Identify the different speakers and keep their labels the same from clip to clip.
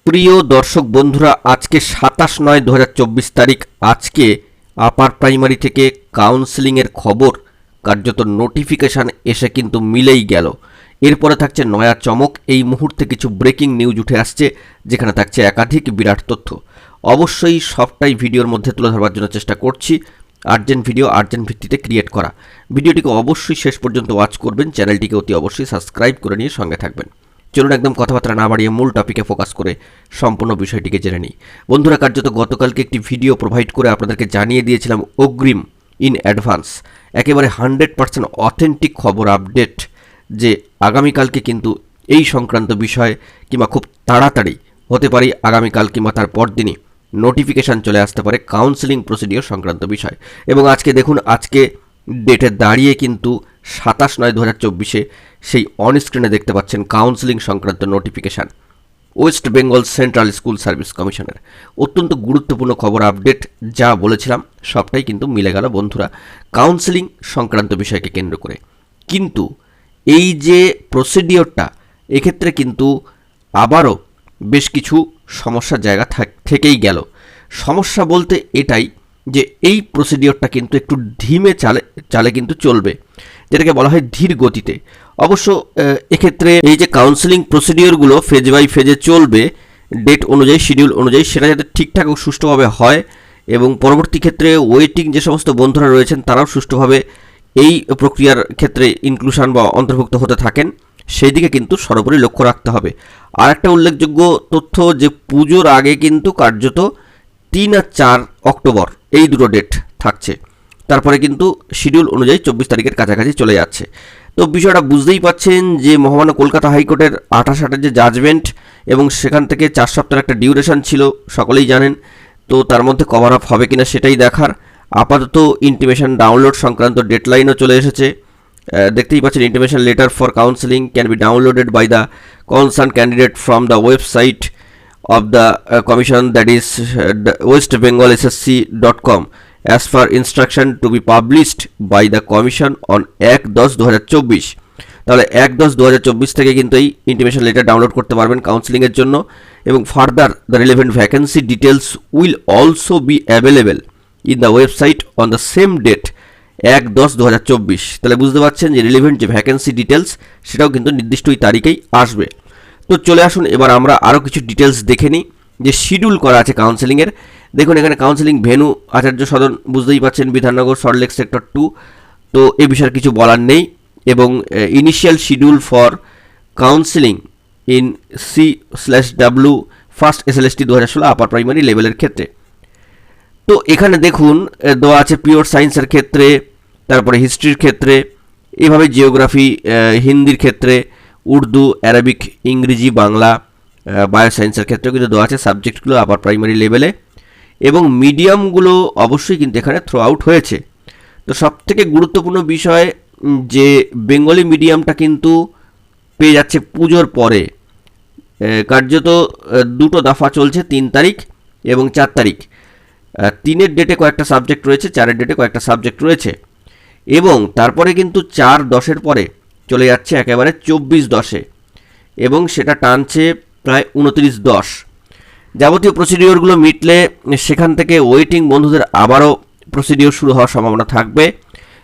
Speaker 1: প্রিয় দর্শক বন্ধুরা, আজকে 27/9/2024 তারিখ। আজকে আপার প্রাইমারি থেকে কাউন্সেলিংয়ের খবর কার্যত নোটিফিকেশান এসে কিন্তু মিলেই গেল। এরপরে থাকছে নয়া চমক। এই মুহূর্তে কিছু ব্রেকিং নিউজ উঠে আসছে, যেখানে থাকছে একাধিক বিরাট তথ্য। অবশ্যই সবটাই ভিডিওর মধ্যে তুলে ধরবার জন্য চেষ্টা করছি। আর্জেন্ট ভিডিও আর্জেন্ট ভিত্তিতে ক্রিয়েট করা। ভিডিওটিকে অবশ্যই শেষ পর্যন্ত ওয়াচ করবেন, চ্যানেলটিকে অতি অবশ্যই সাবস্ক্রাইব করে নিয়ে সঙ্গে থাকবেন। চলুন একদম কথাবার্তা না বাড়িয়ে মূল টপিকে ফোকাস করে সম্পূর্ণ বিষয়টিকে জেনে নিই। বন্ধুরা, কার্যত গতকালকে একটি ভিডিও প্রোভাইড করে আপনাদেরকে জানিয়ে দিয়েছিলাম অগ্রিম ইন অ্যাডভান্স, একেবারে 100% অথেন্টিক খবর আপডেট, যে আগামীকালকে কিন্তু এই সংক্রান্ত বিষয় কিংবা খুব তাড়াতাড়ি হতে পারে আগামীকাল কিংবা তার পরদিনই নোটিফিকেশান চলে আসতে পারে কাউন্সেলিং প্রসিডিওর সংক্রান্ত বিষয়। এবং আজকে দেখুন, আজকে ডেটে দাঁড়িয়ে কিন্তু 27/9/2024 সেই অন স্ক্রিনে দেখতে পাচ্ছেন কাউন্সেলিং সংক্রান্ত notification West Bengal central school service কমিশনের। অত্যন্ত গুরুত্বপূর্ণ খবর আপডেট, যা বলেছিলাম সবটাই কিন্তু মিলে গেল বন্ধুরা কাউন্সেলিং সংক্রান্ত বিষয়কে কেন্দ্র করে। কিন্তু এই যে প্রসিডিওরটা, এক্ষেত্রে কিন্তু আবারও বেশ কিছু সমস্যার জায়গা থেকেই গেল। সমস্যা বলতে এটাই যে এই প্রসিডিওরটা কিন্তু একটু ধীমে চালে কিন্তু চলবে, যেটাকে বলা হয় ধীর গতিতে। অবশ্য এক্ষেত্রে এই যে কাউন্সেলিং প্রসিডিওরগুলো ফেজ বাই ফেজে চলবে, ডেট অনুযায়ী, শিডিউল অনুযায়ী, সেটা যাতে ঠিকঠাক ও সুষ্ঠুভাবে হয় এবং পরবর্তী ক্ষেত্রে ওয়েটিং যে সমস্ত বন্ধুরা রয়েছেন তারাও সুষ্ঠুভাবে এই প্রক্রিয়ার ক্ষেত্রে ইনক্লুশন বা অন্তর্ভুক্ত হতে থাকেন, সেই দিকে কিন্তু সর্বোপরি লক্ষ্য রাখতে হবে। আর একটা উল্লেখযোগ্য তথ্য, যে পুজোর আগে কিন্তু কার্যত 3 আর 4 অক্টোবর এই দুটো ডেট থাকছে। তারপরে কিন্তু শিডিউল অনুযায়ী 24 তারিখের কাছাকাছি চলে যাচ্ছে। তো বিষয়টা বুঝতেই পাচ্ছেন যে মহামান্য কলকাতা হাইকোর্টের 28 যে জাজমেন্ট, এবং সেখান থেকে 4 সপ্তাহের একটা ডিউরেশন ছিল, সকলেই জানেন। তো তার মধ্যে কভার আপ হবে কিনা সেটাই দেখার। আপাতত ইন্টিমেশন ডাউনলোড সংক্রান্ত ডেডলাইনও চলে এসেছে। দেখতেই পাচ্ছেন, intimation letter for counselling can be downloaded by the concern candidate from the website of the commission, that is westbengalssc.com, as per instruction to be published by the commission on 1/10/2024। তাহলে 1/10/2024 থেকে কিন্তু এই intimation letter download করতে পারবেন কাউন্সেলিংয়ের জন্য। এবং further the relevant vacancy details will also be available in the website on the same date 1/10/2024। তাহলে বুঝতে পারছেন যে রিলেভেন্ট যে ভ্যাকেন্সি ডিটেলস, সেটাও কিন্তু নির্দিষ্ট ওই তারিখেই আসবে। তো চলে আসুন এবার আমরা আরও কিছু ডিটেলস দেখে নিই যে শিডিউল করা আছে কাউন্সেলিংয়ের। দেখুন, এখানে কাউন্সেলিং ভেন্যু আচার্য সদন, বুঝতেই পারছেন বিধাননগর সল্টলেক সেক্টর 2। তো এ বিষয়ে কিছু বলার নেই। এবং initial schedule for counselling in C/W first SLST 2016 upper primary লেভেলের ক্ষেত্রে। তো এখানে দেখুন দেওয়া আছে পিওর সায়েন্সের ক্ষেত্রে, তারপরে হিস্ট্রির ক্ষেত্রে, এভাবে জিওগ্রাফি, হিন্দির ক্ষেত্রে, উর্দু, অ্যারাবিক, ইংরেজি, বাংলা, বায়োসায়েন্সের ক্ষেত্রেও কিন্তু দেওয়া আছে সাবজেক্টগুলো আপার প্রাইমারি লেভেলে। এবং মিডিয়ামগুলো অবশ্যই কিন্তু এখানে থ্রো আউট হয়েছে। তো সবথেকে গুরুত্বপূর্ণ বিষয় যে বেঙ্গলি মিডিয়ামটা কিন্তু পেয়ে যাচ্ছে পুজোর পরে। কার্যত দুটো দফা চলছে, 3 তারিখ এবং 4 তারিখ। 3-এর ডেটে কয়েকটা সাবজেক্ট রয়েছে, 4-এর ডেটে কয়েকটা সাবজেক্ট রয়েছে। এবং তারপরে কিন্তু 4/10-এর পরে চলে যাচ্ছে একেবারে 24/10-এ, এবং সেটা টানছে প্রায় 29/10। যাবতীয় প্রসিডিওরগুলো মিটলে সেখান থেকে ওয়েটিং বন্ধুদের আবারও প্রসিডিওর শুরু হওয়ার সম্ভাবনা থাকবে।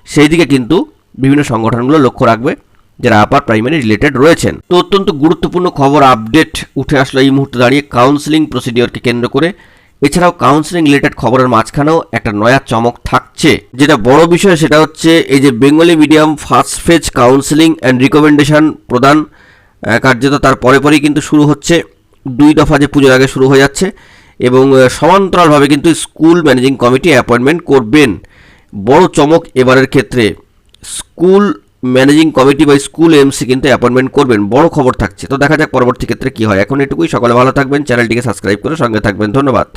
Speaker 1: সেই দিকে কিন্তু বিভিন্ন সংগঠনগুলো লক্ষ্য রাখবে যারা আপার প্রাইমারি রিলেটেড রয়েছেন। তো অত্যন্ত গুরুত্বপূর্ণ খবর আপডেট উঠে আসলো এই মুহূর্তে দাঁড়িয়ে কাউন্সেলিং প্রসিডিওরকে কেন্দ্র করে। এছাড়াও কাউন্সেলিং রিলেটেড খবরের মাঝখানেও একটা নয়া চমক থাকছে। যেটা বড় বিষয় সেটা হচ্ছে এই যে Bengali medium first phase counselling and recommendation প্রদান কার্যত তার পরেই কিন্তু শুরু হচ্ছে। 2 দফা যে পুজোর আগে শুরু হয়ে যাচ্ছে, এবং সমান্তরালভাবে কিন্তু স্কুল ম্যানেজিং কমিটি অ্যাপয়েন্টমেন্ট করবেন। বড় চমক এবারের ক্ষেত্রে, স্কুল ম্যানেজিং কমিটি বা স্কুল এমসি কিন্তু অ্যাপয়েন্টমেন্ট করবেন, বড় খবর থাকছে। তো দেখা যাক পরবর্তী ক্ষেত্রে কী হয়। এখন এটুকুই, সকলে ভালো থাকবেন, চ্যানেলটিকে সাবস্ক্রাইব করে সঙ্গে থাকবেন। ধন্যবাদ।